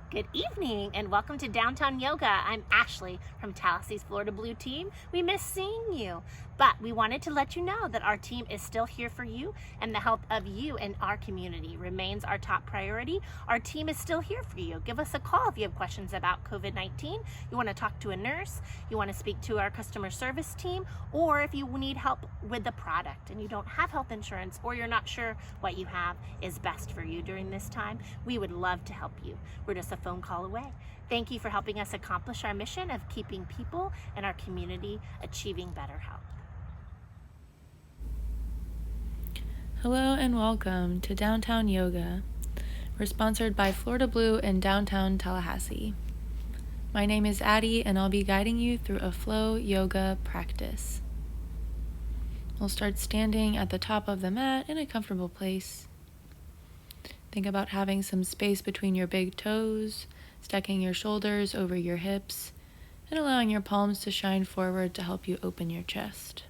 Good evening and welcome to Downtown Yoga. I'm Ashley from Tallyssee's Florida Blue team. We miss seeing you, but we wanted to let you know that our team is still here for you and the health of you and our community remains our top priority. Our team is still here for you. Give us a call if you have questions about COVID-19, you want to talk to a nurse, you want to speak to our customer service team, or if you need help with the product and you don't have health insurance or you're not sure what you have is best for you during this time, we would love to help you. We're just a phone call away. Thank you for helping us accomplish our mission of keeping people and our community achieving better health. Hello and welcome to Downtown Yoga. We're sponsored by Florida Blue in downtown Tallahassee. My name is Addie and I'll be guiding you through a flow yoga practice. We'll start standing at the top of the mat in a comfortable place. Think about having some space between your big toes, stacking your shoulders over your hips, and allowing your palms to shine forward to help you open your chest.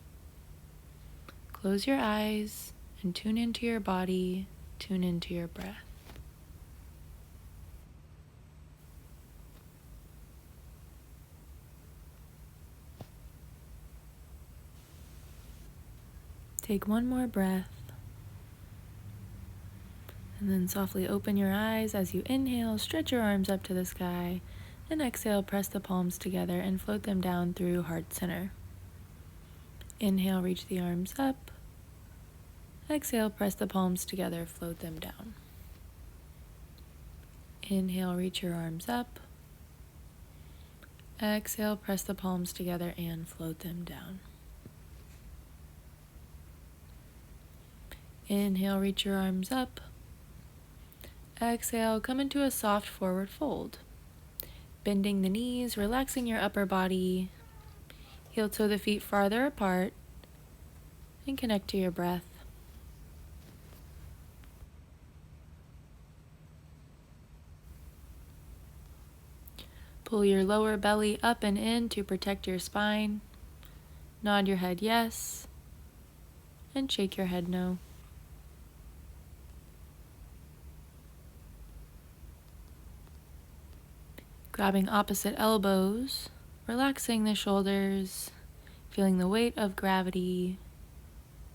Close your eyes and tune into your body, tune into your breath. Take one more breath. And then softly open your eyes as you inhale, stretch your arms up to the sky, and exhale, press the palms together and float them down through heart center. Inhale, reach the arms up. Exhale, press the palms together, float them down. Inhale, reach your arms up. Exhale, press the palms together and float them down. Inhale, reach your arms up. Exhale, come into a soft forward fold. Bending the knees, relaxing your upper body. Heel toe the feet farther apart and connect to your breath. Pull your lower belly up and in to protect your spine. Nod your head yes, and shake your head no. Grabbing opposite elbows, relaxing the shoulders, feeling the weight of gravity.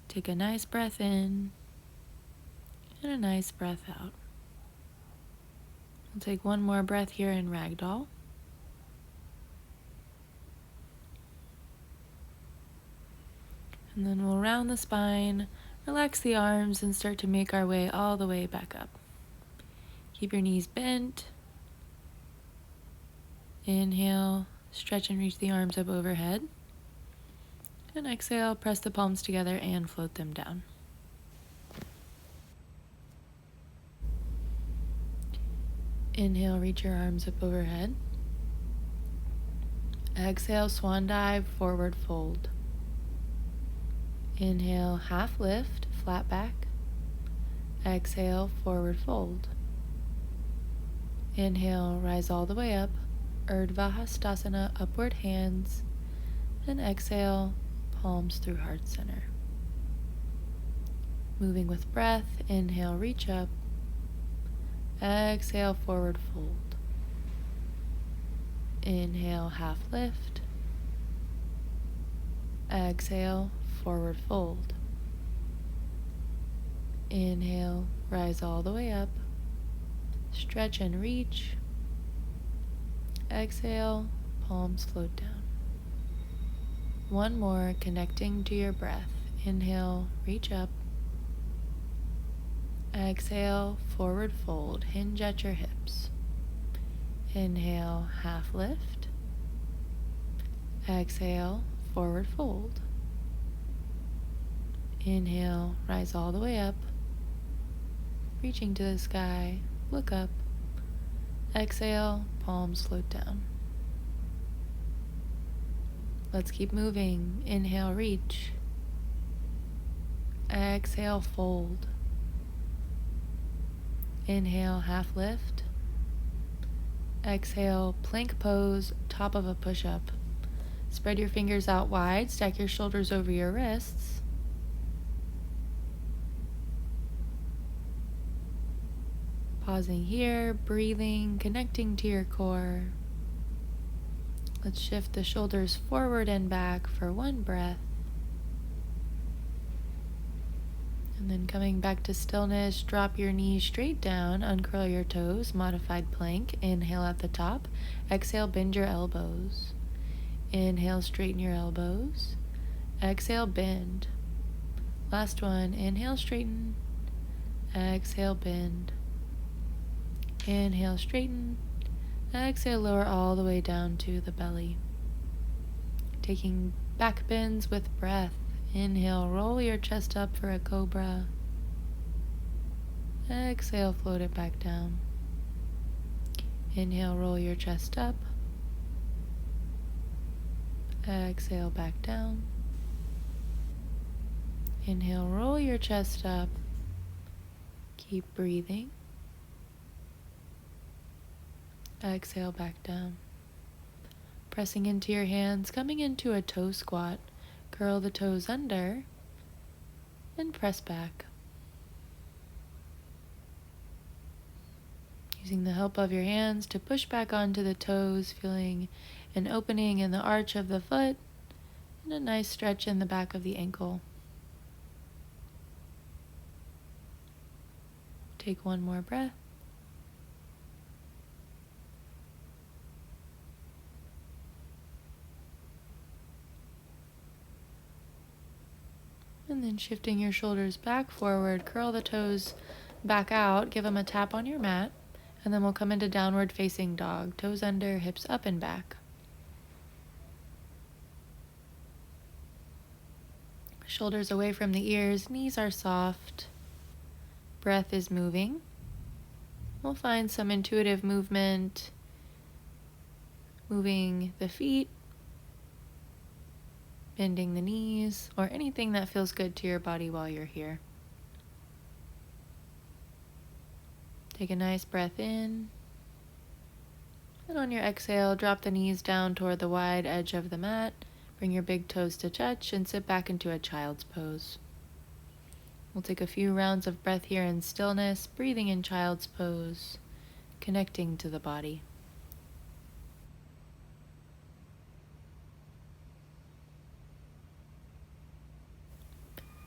Take a nice breath in and a nice breath out. We'll take one more breath here in Ragdoll. And then we'll round the spine, relax the arms, and start to make our way all the way back up. Keep your knees bent. Inhale, stretch and reach the arms up overhead. And exhale, press the palms together and float them down. Inhale, reach your arms up overhead. Exhale, swan dive, forward fold. Inhale, half lift, flat back. Exhale, forward fold. Inhale, rise all the way up. Urdhva Hastasana, upward hands, and exhale, palms through heart center. Moving with breath, inhale, reach up, exhale, forward fold. Inhale, half lift, exhale, forward fold. Inhale, rise all the way up, stretch and reach. Exhale, palms float down. One more, connecting to your breath. Inhale, reach up. Exhale, forward fold, hinge at your hips. Inhale, half lift. Exhale, forward fold. Inhale, rise all the way up. Reaching to the sky, look up. Exhale, palms float down. Let's keep moving. Inhale, reach. Exhale, fold. Inhale, half lift. Exhale, plank pose, top of a push-up. Spread your fingers out wide, stack your shoulders over your wrists. Pausing here, breathing, connecting to your core. Let's shift the shoulders forward and back for one breath. And then coming back to stillness, drop your knees straight down, uncurl your toes, modified plank. Inhale at the top. Exhale, bend your elbows. Inhale, straighten your elbows. Exhale, bend. Last one, inhale, straighten. Exhale, bend. Inhale, straighten. Exhale, lower all the way down to the belly. Taking back bends with breath. Inhale, roll your chest up for a cobra. Exhale, float it back down. Inhale, roll your chest up. Exhale, back down. Inhale, roll your chest up. Keep breathing. Exhale, back down. Pressing into your hands, coming into a toe squat. Curl the toes under and press back. Using the help of your hands to push back onto the toes, feeling an opening in the arch of the foot and a nice stretch in the back of the ankle. Take one more breath. And then shifting your shoulders back forward, curl the toes back out, give them a tap on your mat, and then we'll come into downward facing dog. Toes under, hips up and back. Shoulders away from the ears, knees are soft. Breath is moving. We'll find some intuitive movement, moving the feet, bending the knees, or anything that feels good to your body while you're here. Take a nice breath in, and on your exhale, drop the knees down toward the wide edge of the mat, bring your big toes to touch, and sit back into a child's pose. We'll take a few rounds of breath here in stillness, breathing in child's pose, connecting to the body.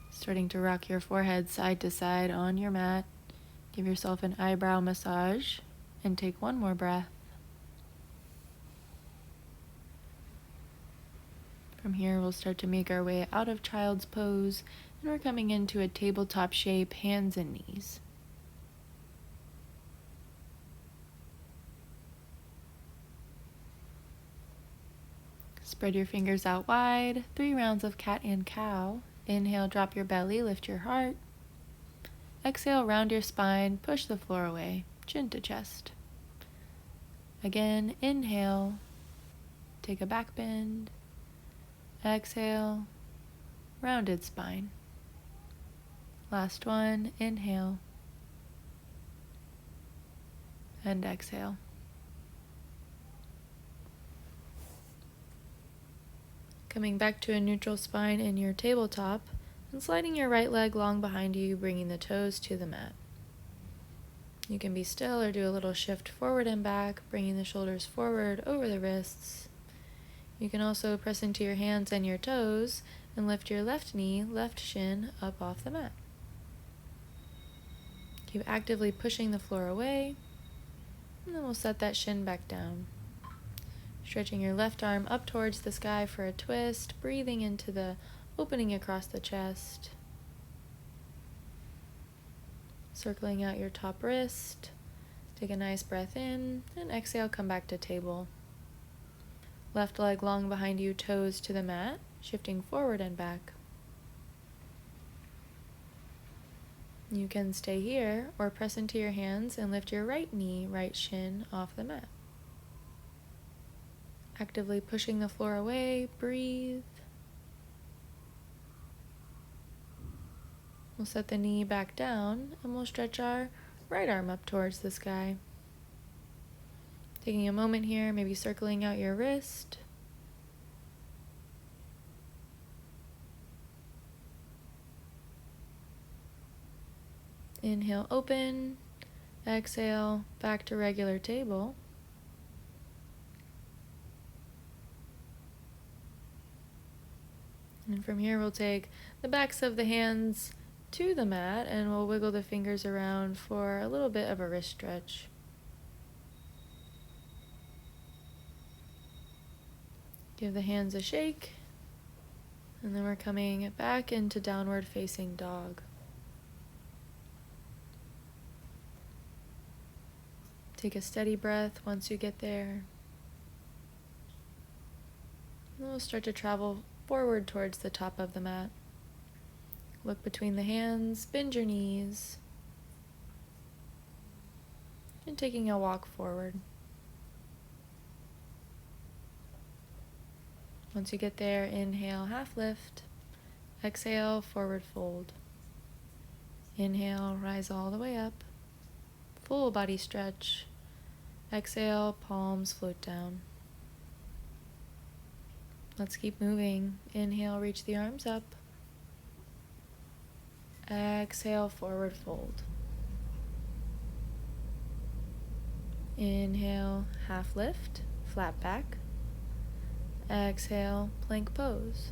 Starting to rock your forehead side to side on your mat. Give yourself an eyebrow massage and take one more breath. From here, we'll start to make our way out of child's pose, and we're coming into a tabletop shape, hands and knees. Spread your fingers out wide, 3 rounds of cat and cow. Inhale, drop your belly, lift your heart. Exhale, round your spine, push the floor away, chin to chest. Again, inhale, take a back bend. Exhale, rounded spine. Last one, inhale. And exhale. Coming back to a neutral spine in your tabletop, and sliding your right leg long behind you, bringing the toes to the mat. You can be still or do a little shift forward and back, bringing the shoulders forward over the wrists. You can also press into your hands and your toes and lift your left knee, left shin up off the mat. Keep actively pushing the floor away, and then we'll set that shin back down. Stretching your left arm up towards the sky for a twist, breathing into the opening across the chest. Circling out your top wrist. Take a nice breath in, and exhale, come back to table. Left leg long behind you, toes to the mat, shifting forward and back. You can stay here or press into your hands and lift your right knee, right shin off the mat. Actively pushing the floor away, breathe. We'll set the knee back down and we'll stretch our right arm up towards the sky. Taking a moment here, maybe circling out your wrist. Inhale, open. Exhale, back to regular table. And from here, we'll take the backs of the hands to the mat and we'll wiggle the fingers around for a little bit of a wrist stretch. Give the hands a shake, and then we're coming back into downward facing dog. Take a steady breath once you get there. And we'll start to travel forward towards the top of the mat. Look between the hands, bend your knees, and taking a walk forward. Once you get there, inhale, half lift. Exhale, forward fold. Inhale, rise all the way up. Full body stretch. Exhale, palms float down. Let's keep moving. Inhale, reach the arms up. Exhale, forward fold. Inhale, half lift, flat back. Exhale, plank pose.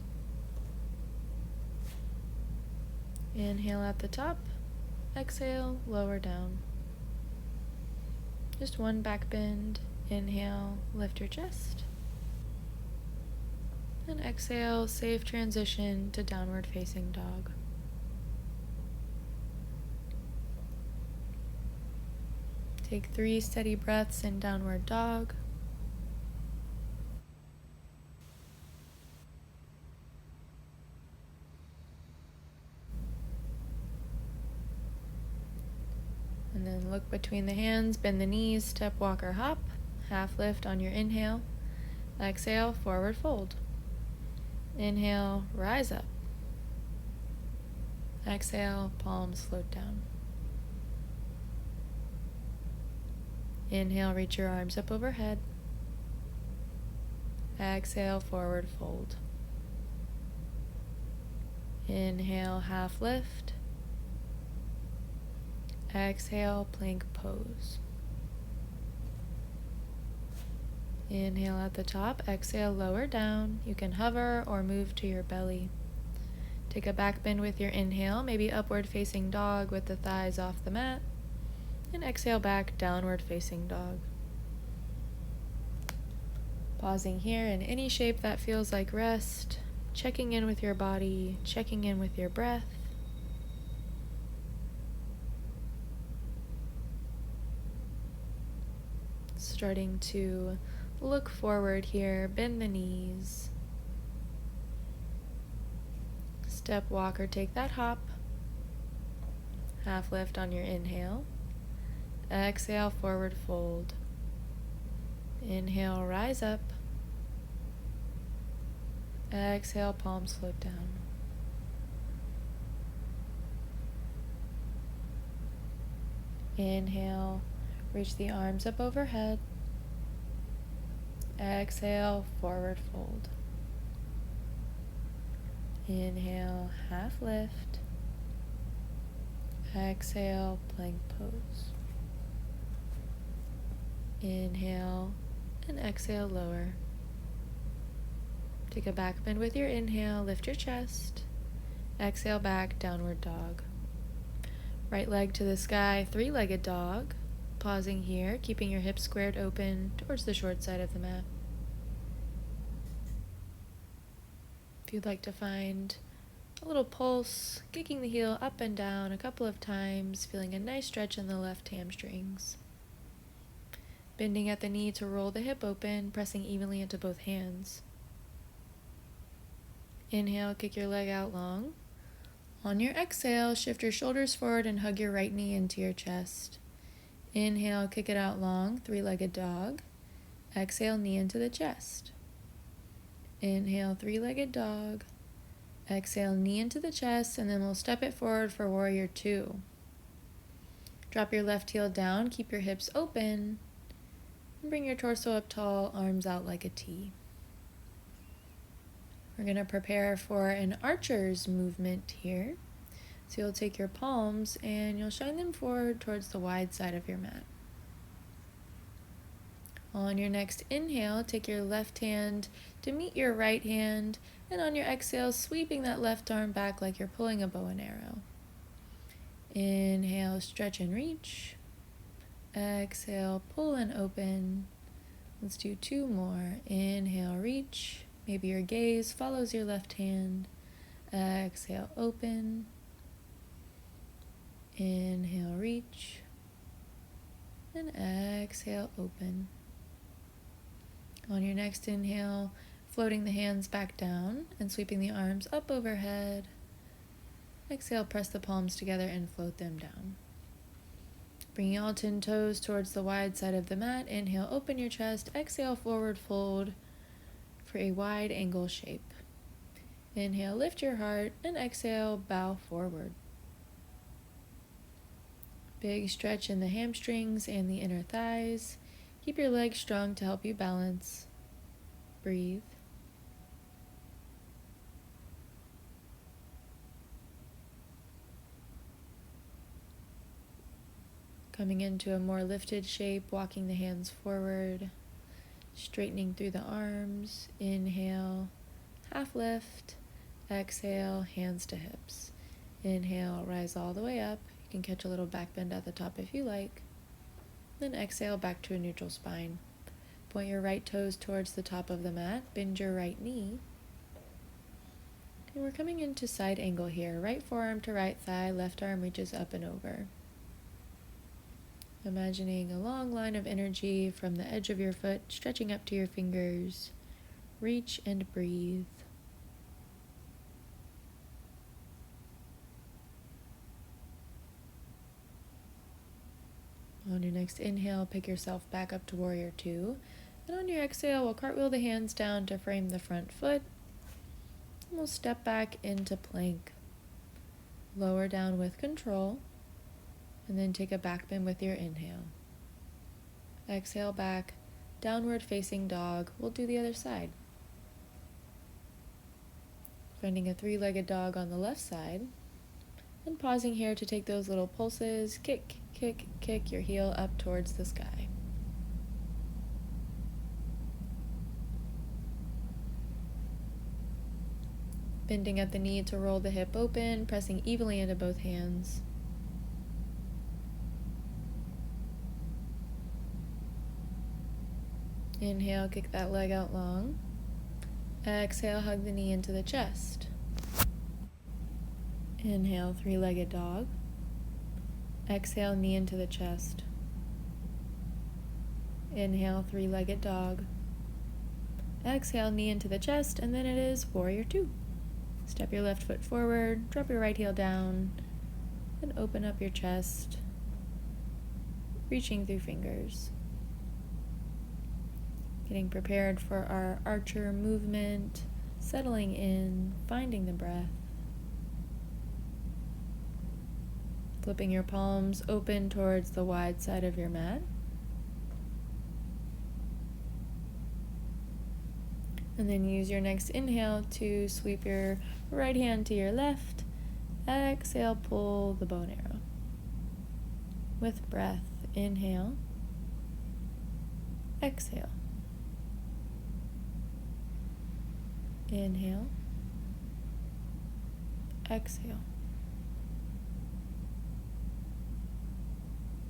Inhale at the top. Exhale, lower down. Just one back bend. Inhale, lift your chest. And exhale, safe transition to downward facing dog. Take 3 steady breaths in downward dog. And then look between the hands, bend the knees, step, walk, or hop. Half lift on your inhale. Exhale, forward fold. Inhale, rise up. Exhale, palms float down. Inhale, reach your arms up overhead. Exhale, forward fold. Inhale, half lift. Exhale, plank pose. Inhale at the top, exhale, lower down. You can hover or move to your belly. Take a back bend with your inhale, maybe upward facing dog with the thighs off the mat. And exhale back, downward facing dog. Pausing here in any shape that feels like rest. Checking in with your body, checking in with your breath. Starting to look forward here, bend the knees. Step, walk, or take that hop. Half lift on your inhale. Exhale, forward fold. Inhale, rise up. Exhale, palms float down. Inhale, reach the arms up overhead. Exhale, forward fold. Inhale, half lift. Exhale, plank pose. Inhale and exhale, lower. Take a back bend with your inhale, lift your chest. Exhale back, downward dog. Right leg to the sky, 3-legged dog. Pausing here, keeping your hips squared open towards the short side of the mat. If you'd like to find a little pulse, kicking the heel up and down a couple of times, feeling a nice stretch in the left hamstrings. Bending at the knee to roll the hip open, pressing evenly into both hands. Inhale, kick your leg out long. On your exhale, shift your shoulders forward and hug your right knee into your chest. Inhale, kick it out long, 3-legged dog. Exhale, knee into the chest. Inhale, 3-legged dog. Exhale, knee into the chest, and then we'll step it forward for warrior 2. Drop your left heel down, keep your hips open, and bring your torso up tall, arms out like a T. We're going to prepare for an archer's movement here. So you'll take your palms and you'll shine them forward towards the wide side of your mat. On your next inhale, take your left hand to meet your right hand, and on your exhale, sweeping that left arm back like you're pulling a bow and arrow. Inhale, stretch and reach. Exhale, pull and open. Let's do 2 more. Inhale, reach. Maybe your gaze follows your left hand. Exhale, open. Inhale, reach. And exhale, open. On your next inhale, floating the hands back down and sweeping the arms up overhead. Exhale, press the palms together and float them down. Bringing all 10 toes towards the wide side of the mat. Inhale, open your chest. Exhale, forward fold for a wide angle shape. Inhale, lift your heart, and exhale, bow forward. Big stretch in the hamstrings and the inner thighs. Keep your legs strong to help you balance. Breathe. Coming into a more lifted shape, walking the hands forward, straightening through the arms. Inhale, half lift. Exhale, hands to hips. Inhale, rise all the way up. You can catch a little back bend at the top if you like. Then exhale back to a neutral spine. Point your right toes towards the top of the mat. Bend your right knee. And we're coming into side angle here. Right forearm to right thigh, left arm reaches up and over. Imagining a long line of energy from the edge of your foot stretching up to your fingers. Reach and breathe. On your next inhale, pick yourself back up to Warrior 2. And on your exhale, we'll cartwheel the hands down to frame the front foot. And we'll step back into plank. Lower down with control. And then take a back bend with your inhale. Exhale back, downward facing dog. We'll do the other side. Finding a 3-legged dog on the left side. And pausing here to take those little pulses. Kick, kick, kick your heel up towards the sky. Bending at the knee to roll the hip open, pressing evenly into both hands. Inhale, kick that leg out long. Exhale, hug the knee into the chest. Inhale, 3-legged dog. Exhale, knee into the chest. Inhale, 3-legged dog. Exhale, knee into the chest, and then it is Warrior 2. Step your left foot forward, drop your right heel down, and open up your chest, reaching through fingers. Getting prepared for our archer movement, settling in, finding the breath. Flipping your palms open towards the wide side of your mat. And then use your next inhale to sweep your right hand to your left. Exhale, pull the bow and arrow. With breath, inhale. Exhale. Inhale. Exhale.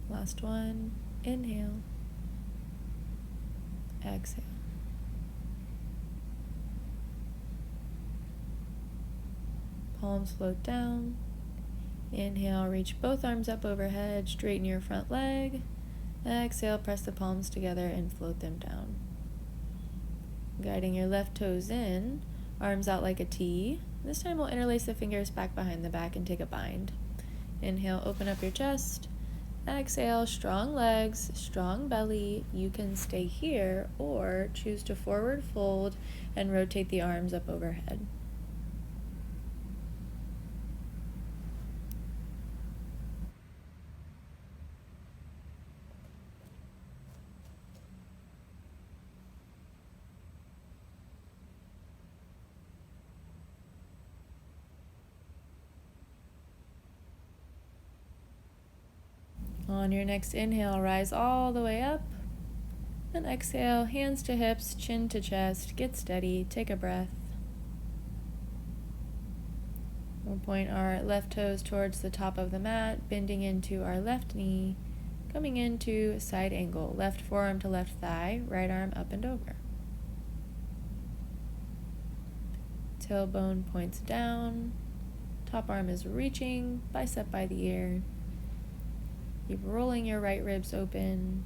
Last one. Inhale. Exhale. Palms float down. Inhale, reach both arms up overhead, straighten your front leg. Exhale, press the palms together and float them down. Guiding your left toes in, arms out like a T. This time we'll interlace the fingers back behind the back and take a bind. Inhale, open up your chest. Exhale, strong legs, strong belly. You can stay here or choose to forward fold and rotate the arms up overhead. On your next inhale, rise all the way up. And exhale, hands to hips, chin to chest. Get steady. Take a breath. We'll point our left toes towards the top of the mat, bending into our left knee, coming into side angle. Left forearm to left thigh, right arm up and over. Tailbone points down. Top arm is reaching, bicep by the ear. Keep rolling your right ribs open.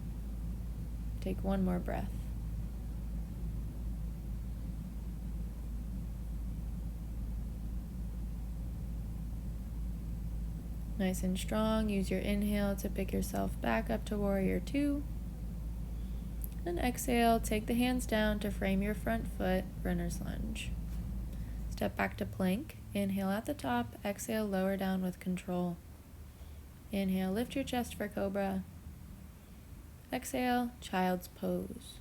Take one more breath. Nice and strong. Use your inhale to pick yourself back up to warrior two. And exhale, take the hands down to frame your front foot, runner's lunge. Step back to plank. Inhale at the top, exhale, lower down with control. Inhale, lift your chest for cobra. Exhale, child's pose.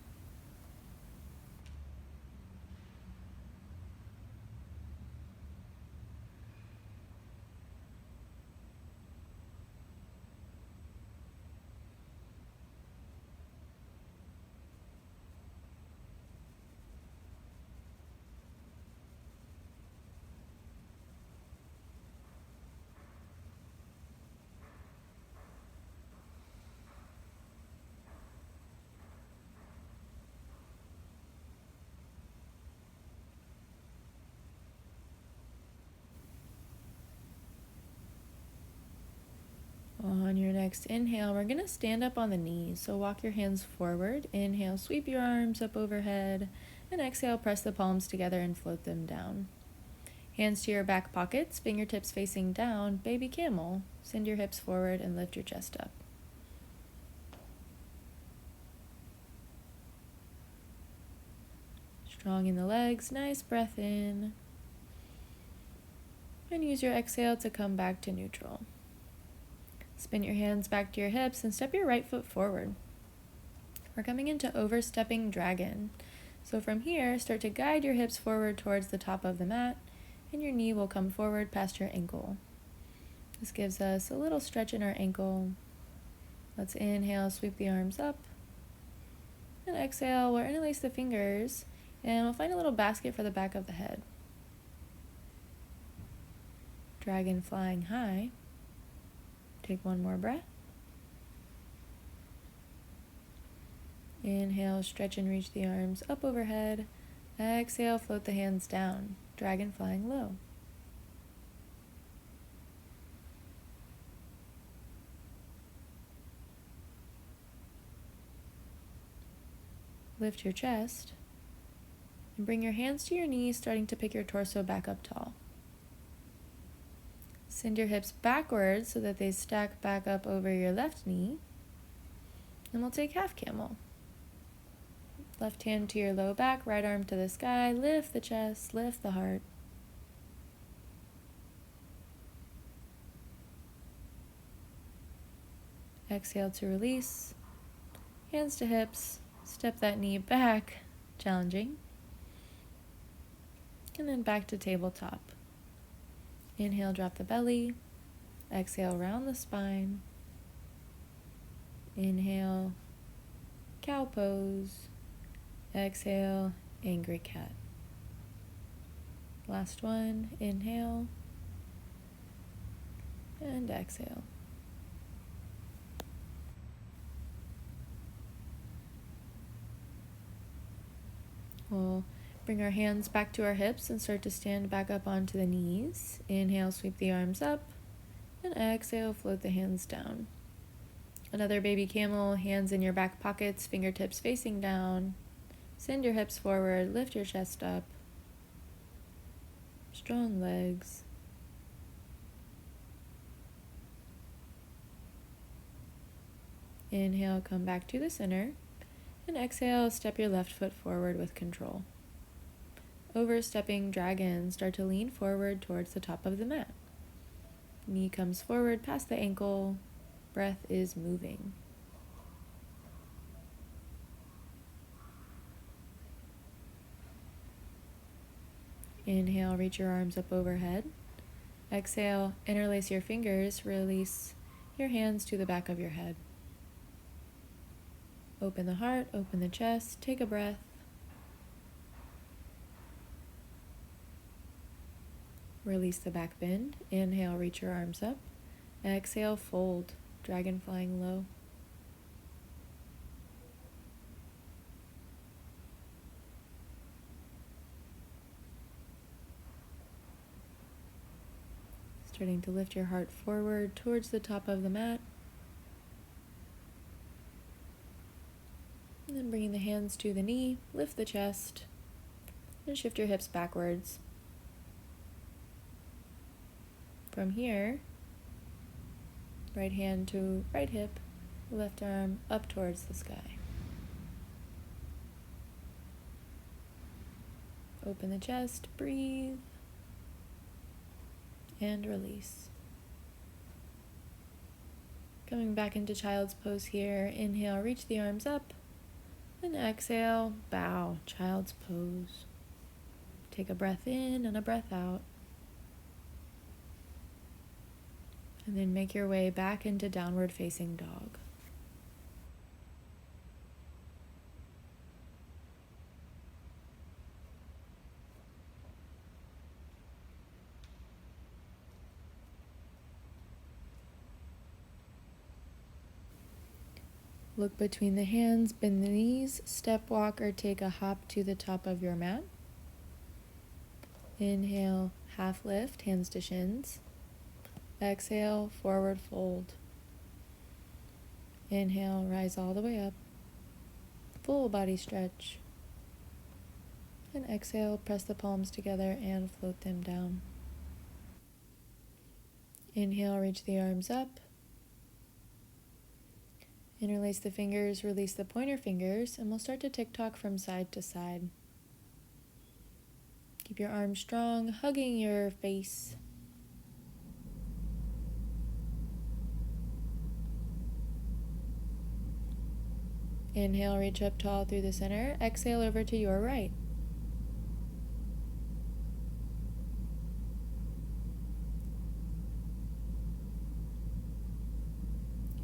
On your next inhale, we're going to stand up on the knees. So walk your hands forward. Inhale, sweep your arms up overhead. And exhale, press the palms together and float them down. Hands to your back pockets, fingertips facing down, baby camel. Send your hips forward and lift your chest up. Strong in the legs, nice breath in. And use your exhale to come back to neutral. Spin your hands back to your hips and step your right foot forward. We're coming into overstepping dragon. So from here, start to guide your hips forward towards the top of the mat, and your knee will come forward past your ankle. This gives us a little stretch in our ankle. Let's inhale, sweep the arms up. And exhale, we'll interlace the fingers, and we'll find a little basket for the back of the head. Dragon flying high. Take one more breath. Inhale, stretch and reach the arms up overhead. Exhale, float the hands down. Dragon flying low. Lift your chest and bring your hands to your knees, starting to pick your torso back up tall. Send your hips backwards so that they stack back up over your left knee. And we'll take half camel. Left hand to your low back, right arm to the sky. Lift the chest, lift the heart. Exhale to release. Hands to hips. Step that knee back, challenging. And then back to tabletop. Inhale, drop the belly. Exhale, round the spine. Inhale, cow pose. Exhale, angry cat. Last one, inhale. And exhale. We'll bring our hands back to our hips and start to stand back up onto the knees. Inhale, sweep the arms up. And exhale, float the hands down. Another baby camel, hands in your back pockets, fingertips facing down. Send your hips forward, lift your chest up. Strong legs. Inhale, come back to the center. And exhale, step your left foot forward with control. Overstepping dragon, start to lean forward towards the top of the mat. Knee comes forward past the ankle. Breath is moving. Inhale, reach your arms up overhead. Exhale, interlace your fingers, release your hands to the back of your head. Open the heart, open the chest, take a breath. Release the back bend. Inhale, reach your arms up. Exhale, fold, dragon flying low. Starting to lift your heart forward towards the top of the mat. And then bringing the hands to the knee, lift the chest, and shift your hips backwards. From here, right hand to right hip, left arm up towards the sky. Open the chest, breathe, and release. Coming back into child's pose here, inhale, reach the arms up, and exhale, bow, child's pose. Take a breath in and a breath out. And then make your way back into downward facing dog. Look between the hands, bend the knees, step walk or take a hop to the top of your mat. Inhale, half lift, hands to shins. Exhale, forward fold. Inhale, rise all the way up. Full body stretch. And exhale, press the palms together and float them down. Inhale, reach the arms up. Interlace the fingers, release the pointer fingers, and we'll start to tick-tock from side to side. Keep your arms strong, hugging your face. Inhale, reach up tall through the center. Exhale over to your right.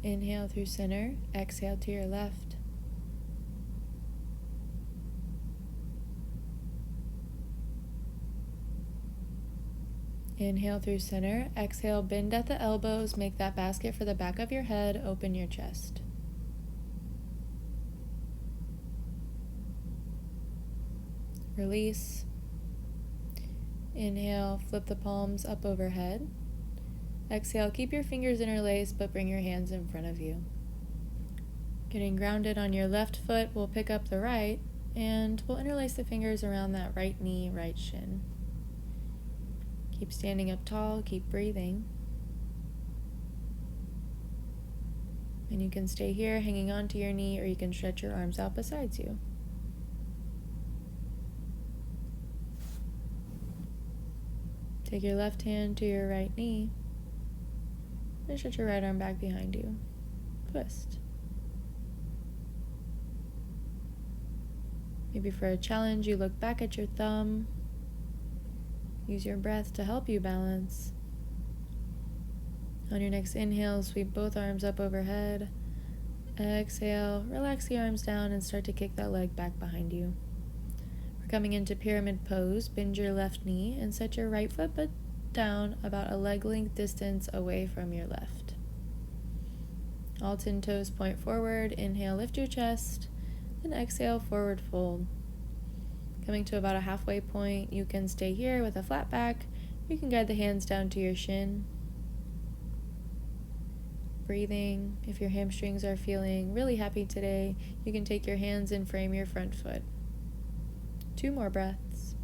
Inhale through center, exhale to your left. Inhale through center, exhale, bend at the elbows, make that basket for the back of your head, open your chest. Release. Inhale, flip the palms up overhead. Exhale, keep your fingers interlaced, but bring your hands in front of you. Getting grounded on your left foot, we'll pick up the right, and we'll interlace the fingers around that right knee, right shin. Keep standing up tall, keep breathing. And you can stay here, hanging onto your knee, or you can stretch your arms out beside you. Take your left hand to your right knee. And stretch your right arm back behind you. Twist. Maybe for a challenge, you look back at your thumb. Use your breath to help you balance. On your next inhale, sweep both arms up overhead. Exhale, relax the arms down and start to kick that leg back behind you. We're coming into pyramid pose. Bend your left knee and set your right foot down about a leg length distance away from your left. All 10 toes point forward. Inhale, lift your chest, and exhale, forward fold. Coming to about a halfway point, you can stay here with a flat back. You can guide the hands down to your shin. Breathing. If your hamstrings are feeling really happy today, you can take your hands and frame your front foot. 2 more breaths.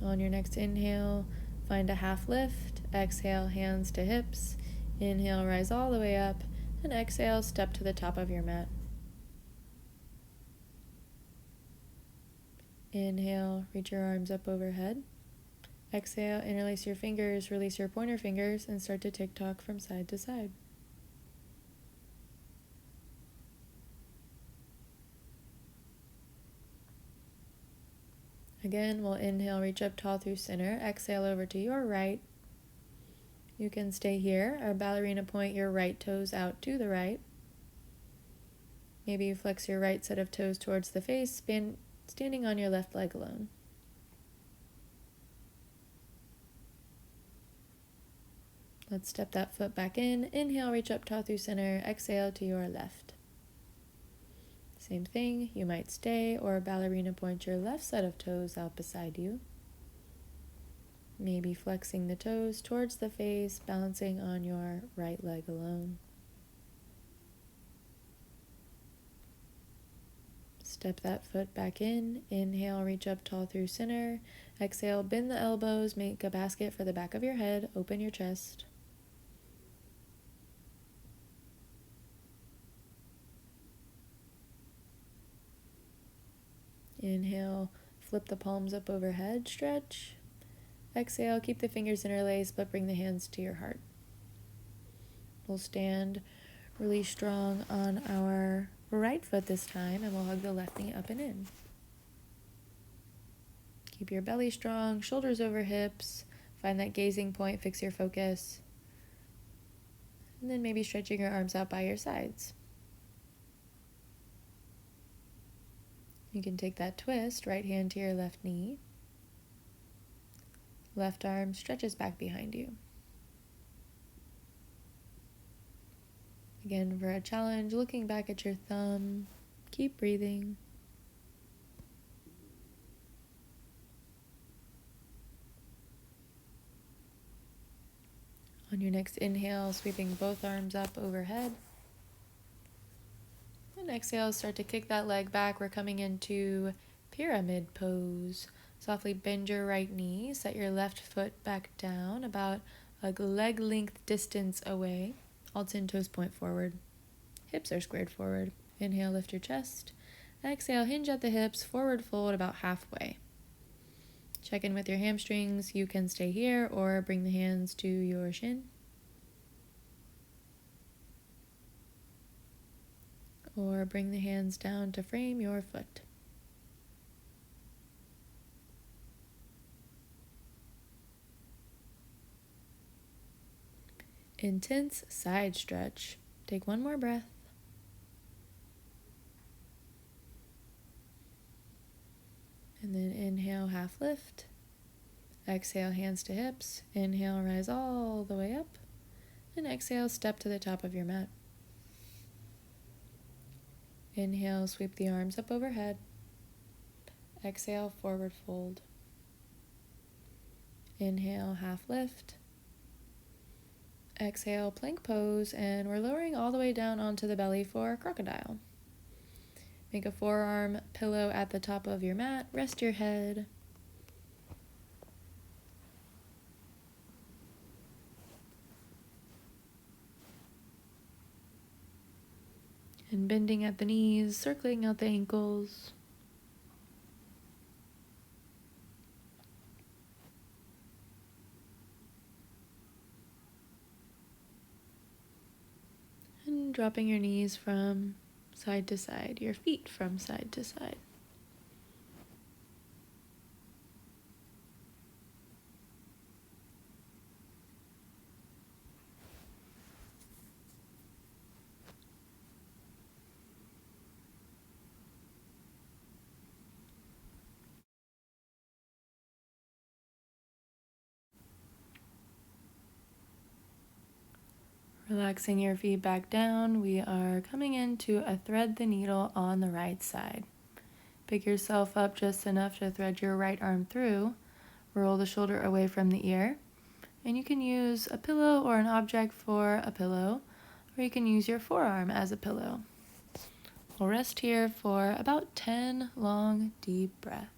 On your next inhale, find a half lift. Exhale, hands to hips. Inhale, rise all the way up. And exhale, step to the top of your mat. Inhale, reach your arms up overhead. Exhale, interlace your fingers, release your pointer fingers, and start to tick-tock from side to side. Again, we'll inhale, reach up tall through center. Exhale over to your right. You can stay here or ballerina point your right toes out to the right. Maybe you flex your right set of toes towards the face, standing on your left leg alone. Let's step that foot back in. Inhale, reach up tall through center. Exhale to your left. Same thing, you might stay or ballerina point your left set of toes out beside you. Maybe flexing the toes towards the face, balancing on your right leg alone. Step that foot back in. Inhale, reach up tall through center. Exhale, bend the elbows, make a basket for the back of your head, open your chest. Inhale, flip the palms up overhead, stretch. Exhale, keep the fingers interlaced, but bring the hands to your heart. We'll stand really strong on our right foot this time, and we'll hug the left knee up and in. Keep your belly strong, shoulders over hips. Find that gazing point, fix your focus. And then maybe stretching your arms out by your sides. You can take that twist, right hand to your left knee. Left arm stretches back behind you. Again, for a challenge, looking back at your thumb. Keep breathing. On your next inhale, sweeping both arms up overhead. And exhale, start to kick that leg back. We're coming into pyramid pose. Softly bend your right knee. Set your left foot back down about a leg length distance away. All 10 toes point forward. Hips are squared forward. Inhale, lift your chest. Exhale, hinge at the hips, forward fold about halfway. Check in with your hamstrings. You can stay here or bring the hands to your shin. Or bring the hands down to frame your foot. Intense side stretch. Take one more breath. And then inhale, half lift. Exhale, hands to hips. Inhale, rise all the way up. And exhale, step to the top of your mat. Inhale, sweep the arms up overhead. Exhale, forward fold. Inhale, half lift. Exhale, plank pose, and we're lowering all the way down onto the belly for crocodile. Make a forearm pillow at the top of your mat. Rest your head. And bending at the knees, circling out the ankles. And dropping your knees from side to side, your feet from side to side. Relaxing your feet back down, we are coming into a thread the needle on the right side. Pick yourself up just enough to thread your right arm through. Roll the shoulder away from the ear. And you can use a pillow or an object for a pillow, or you can use your forearm as a pillow. We'll rest here for about 10 long, deep breaths.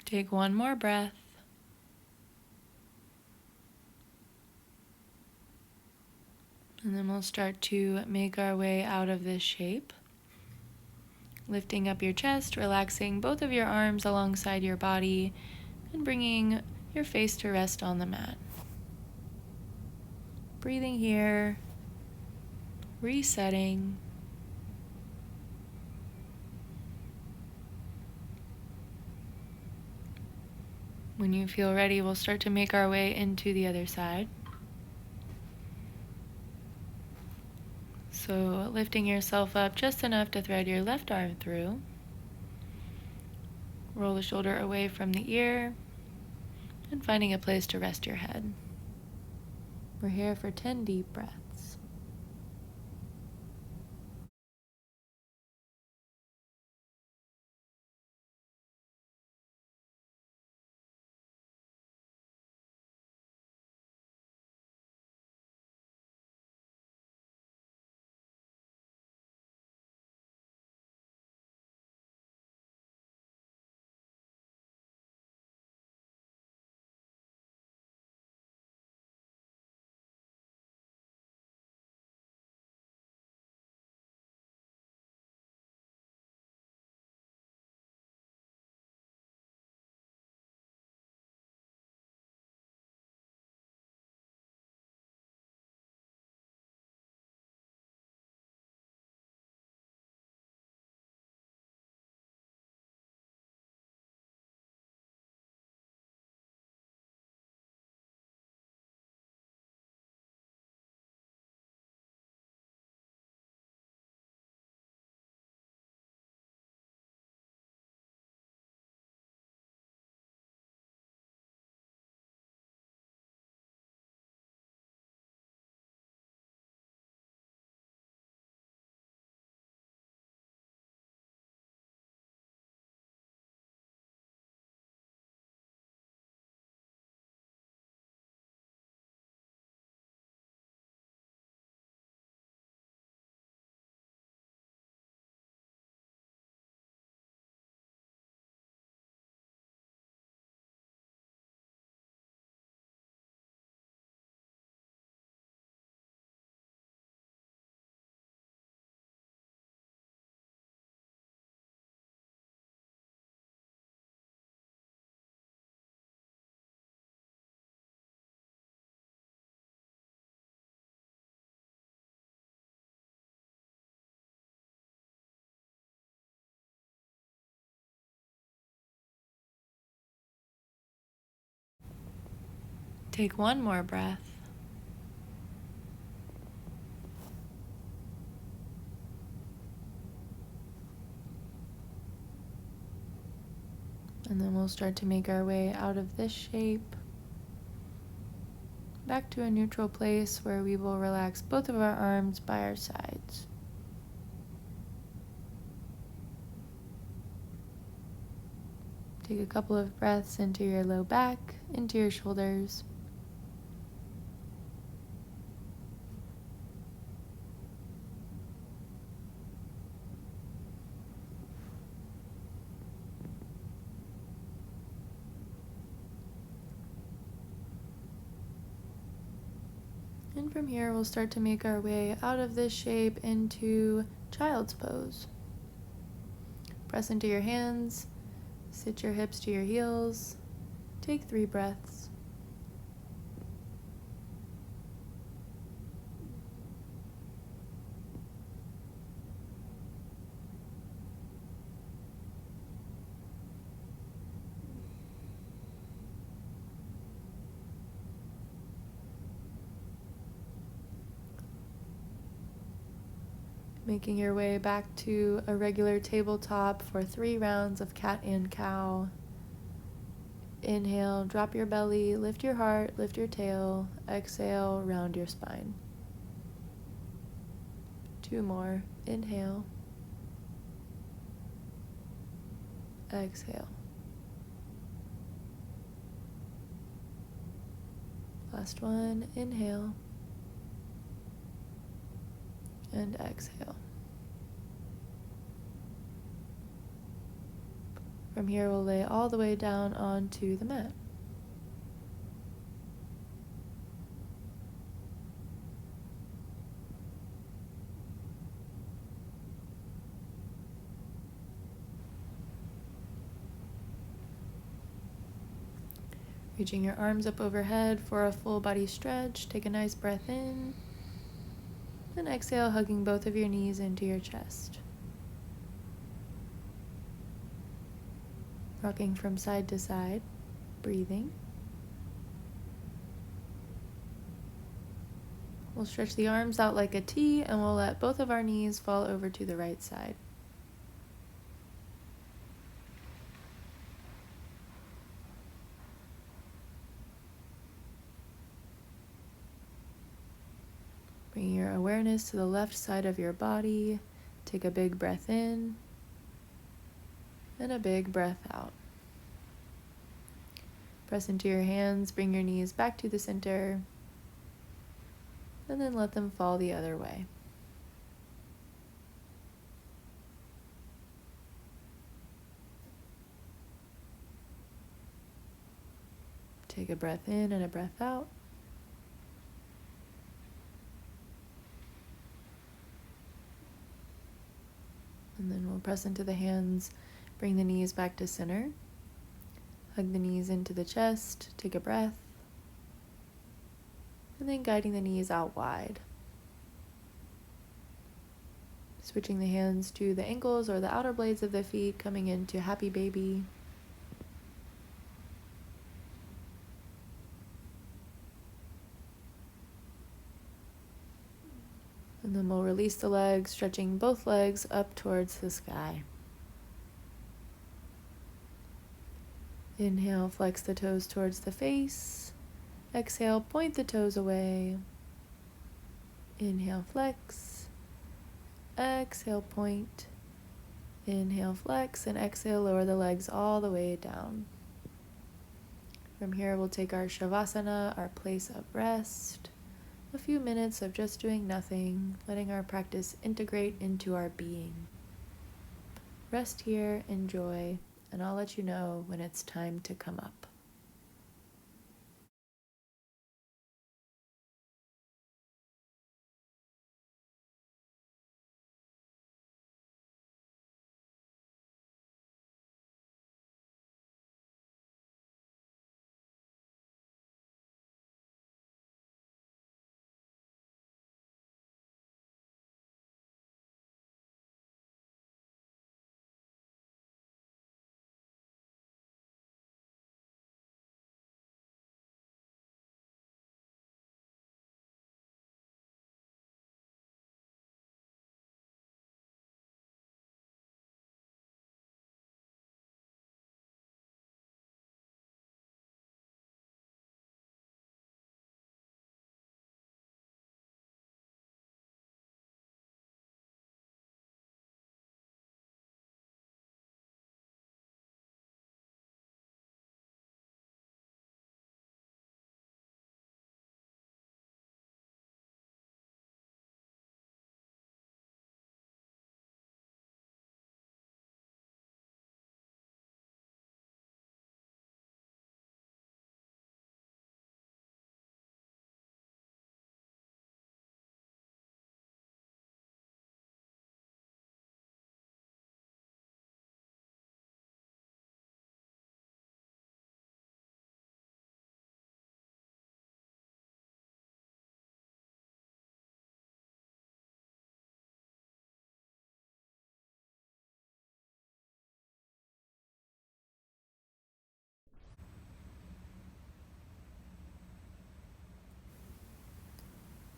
Take one more breath. And then we'll start to make our way out of this shape. Lifting up your chest, relaxing both of your arms alongside your body, and bringing your face to rest on the mat. Breathing here, resetting. When you feel ready, we'll start to make our way into the other side. So lifting yourself up just enough to thread your left arm through. Roll the shoulder away from the ear and finding a place to rest your head. We're here for 10 deep breaths. Take one more breath. And then we'll start to make our way out of this shape back to a neutral place where we will relax both of our arms by our sides. Take a couple of breaths into your low back, into your shoulders. And from here, we'll start to make our way out of this shape into child's pose. Press into your hands, sit your hips to your heels, take 3 breaths. Making your way back to a regular tabletop for 3 rounds of cat and cow. Inhale, drop your belly, lift your heart, lift your tail. Exhale, round your spine. 2 more. Inhale. Exhale. Last one. Inhale. And exhale. From here, we'll lay all the way down onto the mat. Reaching your arms up overhead for a full body stretch. Take a nice breath in. And exhale, hugging both of your knees into your chest. Rocking from side to side, breathing. We'll stretch the arms out like a T and we'll let both of our knees fall over to the right side. Bring your awareness to the left side of your body. Take a big breath in and a big breath out. Press into your hands, bring your knees back to the center, and then let them fall the other way. Take a breath in and a breath out. And then we'll press into the hands, bring the knees back to center. Hug the knees into the chest, take a breath. And then guiding the knees out wide. Switching the hands to the ankles or the outer blades of the feet, coming into happy baby. And then we'll release the legs, stretching both legs up towards the sky. Inhale, flex the toes towards the face. Exhale, point the toes away. Inhale, flex. Exhale, point. Inhale, flex, and exhale, lower the legs all the way down. From here, we'll take our Shavasana, our place of rest. A few minutes of just doing nothing, letting our practice integrate into our being. Rest here, enjoy, and I'll let you know when it's time to come up.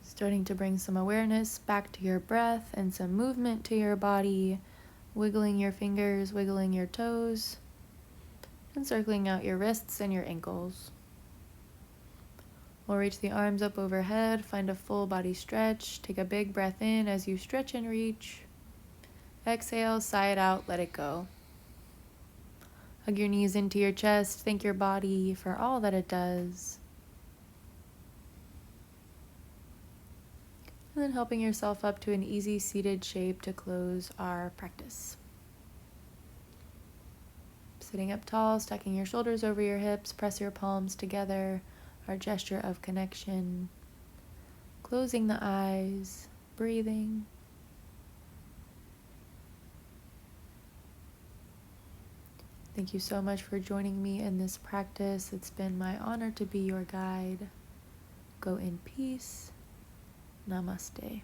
Starting to bring some awareness back to your breath and some movement to your body, wiggling your fingers, wiggling your toes, and circling out your wrists and your ankles. We'll reach the arms up overhead, find a full body stretch. Take a big breath in as you stretch and reach. Exhale, sigh it out, let it go. Hug your knees into your chest, thank your body for all that it does. And then helping yourself up to an easy seated shape to close our practice. Sitting up tall, stacking your shoulders over your hips, press your palms together, our gesture of connection. Closing the eyes, breathing. Thank you so much for joining me in this practice. It's been my honor to be your guide. Go in peace. Namaste.